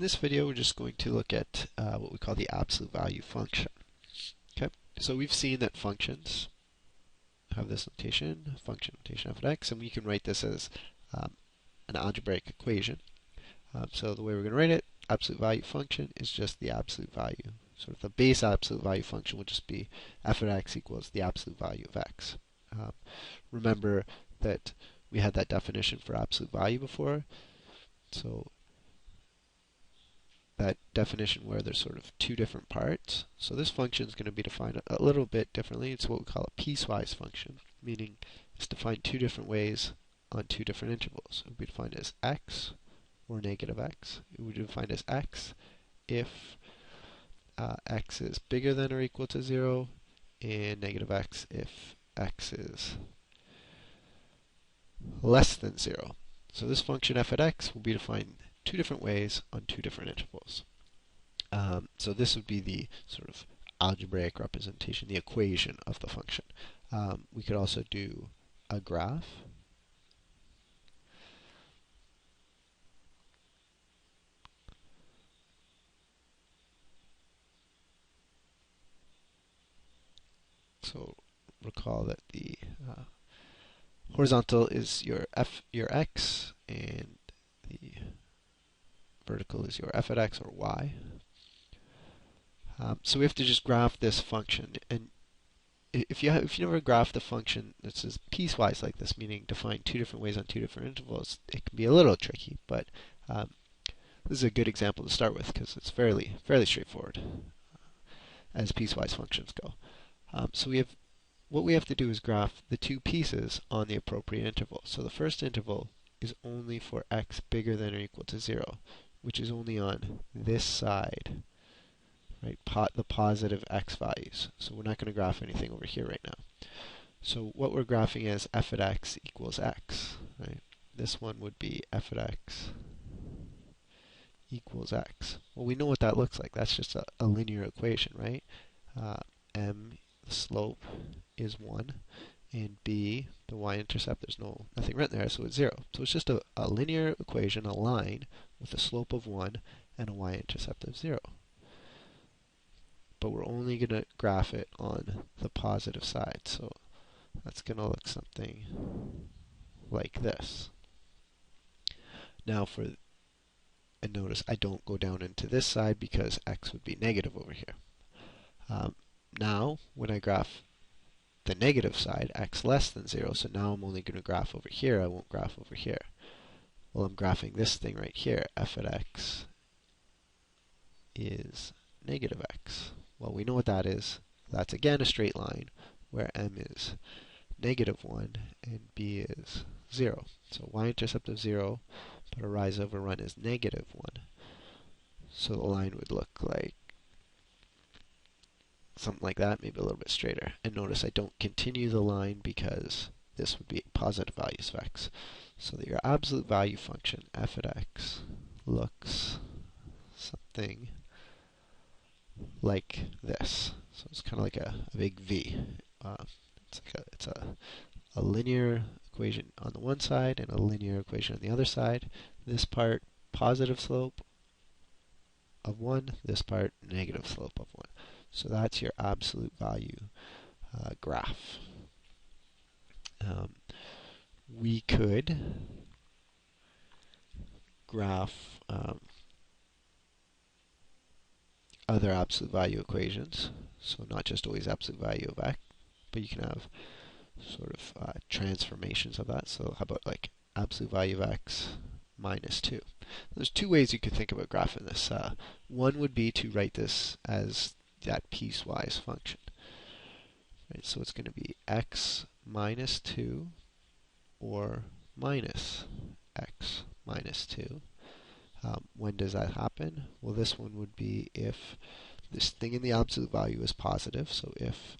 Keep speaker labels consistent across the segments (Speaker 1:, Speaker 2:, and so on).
Speaker 1: In this video, we're just going to look at what we call the absolute value function. Okay, so we've seen that functions have this notation, function notation f of x, and we can write this as an algebraic equation. So the way we're going to write it, absolute value function is just the absolute value. Sort of the base absolute value function will just be f of x equals the absolute value of x. Remember that we had that definition for absolute value before. So that definition where there's sort of two different parts. So this function is going to be defined a little bit differently. It's what we call a piecewise function, meaning it's defined two different ways on two different intervals. It would be defined as x or negative x. It would be defined as x if x is bigger than or equal to 0, and negative x if x is less than 0. So this function f of x will be defined two different ways on two different intervals. So this would be the sort of algebraic representation, the equation of the function. We could also do a graph. So recall that the horizontal is your x, and the vertical is your f of x or y. So we have to just graph this function, and if you never graph the function that says piecewise like this, meaning defined two different ways on two different intervals, it can be a little tricky. But this is a good example to start with because it's fairly straightforward as piecewise functions go. So what we have to do is graph the two pieces on the appropriate interval. So the first interval is only for x bigger than or equal to 0, which is only on this side, right? The positive x values. So we're not going to graph anything over here right now. So what we're graphing is f of x equals x, right? This one would be f of x equals x. Well, we know what that looks like. That's just a linear equation, right? M, the slope, is 1, and b, the y-intercept, there's nothing written there, so it's 0. So it's just a linear equation, a line, with a slope of 1 and a y-intercept of 0. But we're only going to graph it on the positive side, so that's going to look something like this. Now and notice I don't go down into this side because x would be negative over here. Now, when I graph the negative side, x less than 0, so now I'm only going to graph over here, I won't graph over here. Well, I'm graphing this thing right here, f of x is negative x. Well, we know what that is. That's again a straight line where m is negative 1 and b is 0. So y-intercept of 0, but a rise over run is negative 1. So the line would look like something like that, maybe a little bit straighter. And notice I don't continue the line because this would be positive values of x. So that your absolute value function, f of x, looks something like this. So it's kind of like a big V. It's a linear equation on the one side and a linear equation on the other side. This part, positive slope of 1. This part, negative slope of 1. So that's your absolute value graph. We could graph other absolute value equations, so not just always absolute value of x, but you can have sort of transformations of that. So how about like absolute value of x minus 2? There's two ways you could think about graphing this. One would be to write this as that piecewise function. Right, so it's going to be x minus 2 or minus x minus 2. When does that happen? Well, this one would be if this thing in the absolute value is positive, so if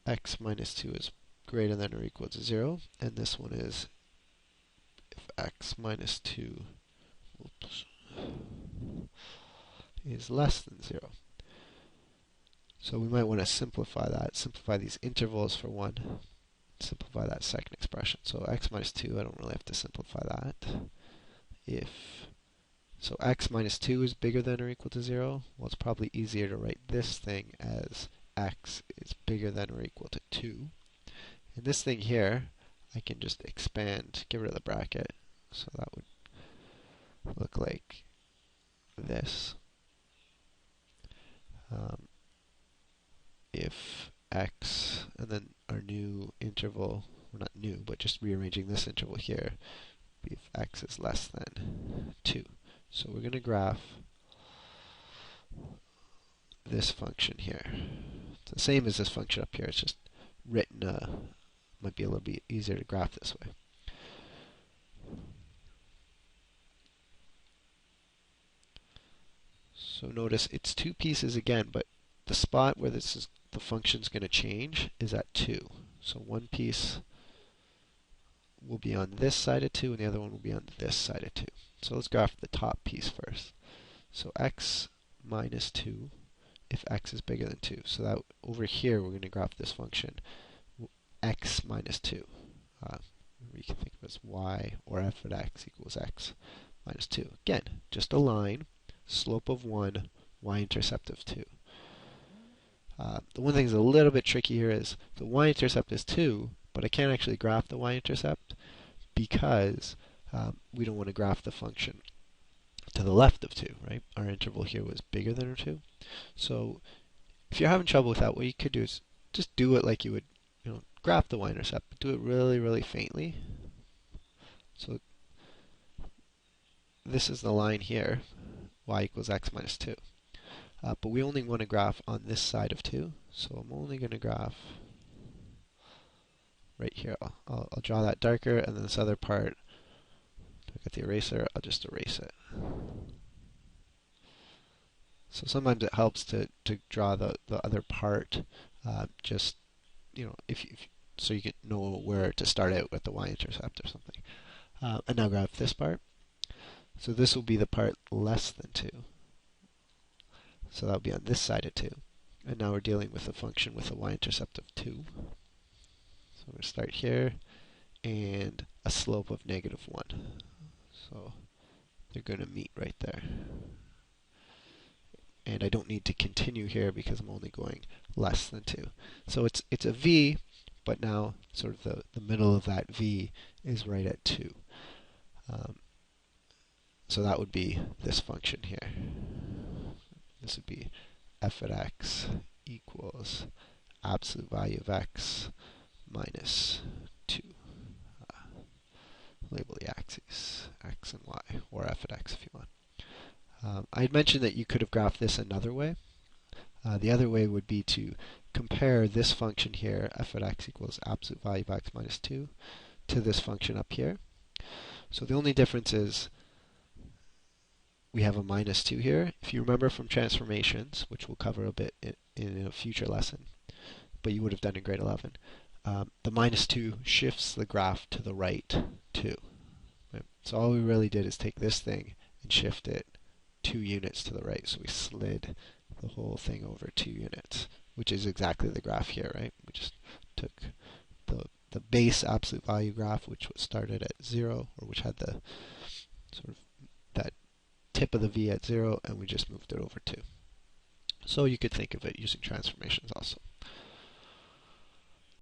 Speaker 1: x minus 2 is greater than or equal to 0, and this one is if x minus 2 is less than 0. So we might want to simplify that, simplify these intervals for one, simplify that second expression. So x minus 2, I don't really have to simplify that. If So x minus 2 is bigger than or equal to 0. Well, it's probably easier to write this thing as x is bigger than or equal to 2. And this thing here, I can just expand, get rid of the bracket. So that would look like this. If x, and then our new interval, well not new, but just rearranging this interval here, be if x is less than 2. So we're going to graph this function here. It's the same as this function up here, it's just written, might be a little bit easier to graph this way. So notice it's two pieces again, but the spot where the function's going to change is at 2. So one piece will be on this side of 2, and the other one will be on this side of 2. So let's graph the top piece first. So x minus 2 if x is bigger than 2. So that over here we're going to graph this function x minus 2. You can think of it as y or f at x equals x minus 2. Again, just a line, slope of 1, y-intercept of 2. The one thing that's a little bit tricky here is the y-intercept is 2, but I can't actually graph the y-intercept because we don't want to graph the function to the left of 2, right? Our interval here was bigger than or 2. So if you're having trouble with that, what you could do is just do it like you would, graph the y-intercept, but do it really, really faintly. So this is the line here, y equals x minus 2. But we only want to graph on this side of 2, so I'm only going to graph right here. I'll draw that darker, and then this other part, I got the eraser, I'll just erase it. So sometimes it helps to draw the other part, just, so you can know where to start out with the y-intercept or something. And now graph this part. So this will be the part less than 2. So that will be on this side of 2. And now we're dealing with a function with a y-intercept of 2. So we're going to start here, and a slope of negative 1. So they're going to meet right there. And I don't need to continue here because I'm only going less than 2. So it's a v, but now sort of the middle of that v is right at 2. So that would be this function here. This would be f at x equals absolute value of x minus 2. Label the axes, x and y, or f at x if you want. I had mentioned that you could have graphed this another way. The other way would be to compare this function here, f at x equals absolute value of x minus 2, to this function up here. So the only difference is we have a minus 2 here. If you remember from transformations, which we'll cover a bit in a future lesson, but you would have done in grade 11, the minus 2 shifts the graph to the right too. Right? So all we really did is take this thing and shift it 2 units to the right. So we slid the whole thing over 2 units, which is exactly the graph here, right? We just took the base absolute value graph, which was started at 0, or which had the sort of that tip of the v at 0, and we just moved it over 2. So you could think of it using transformations also.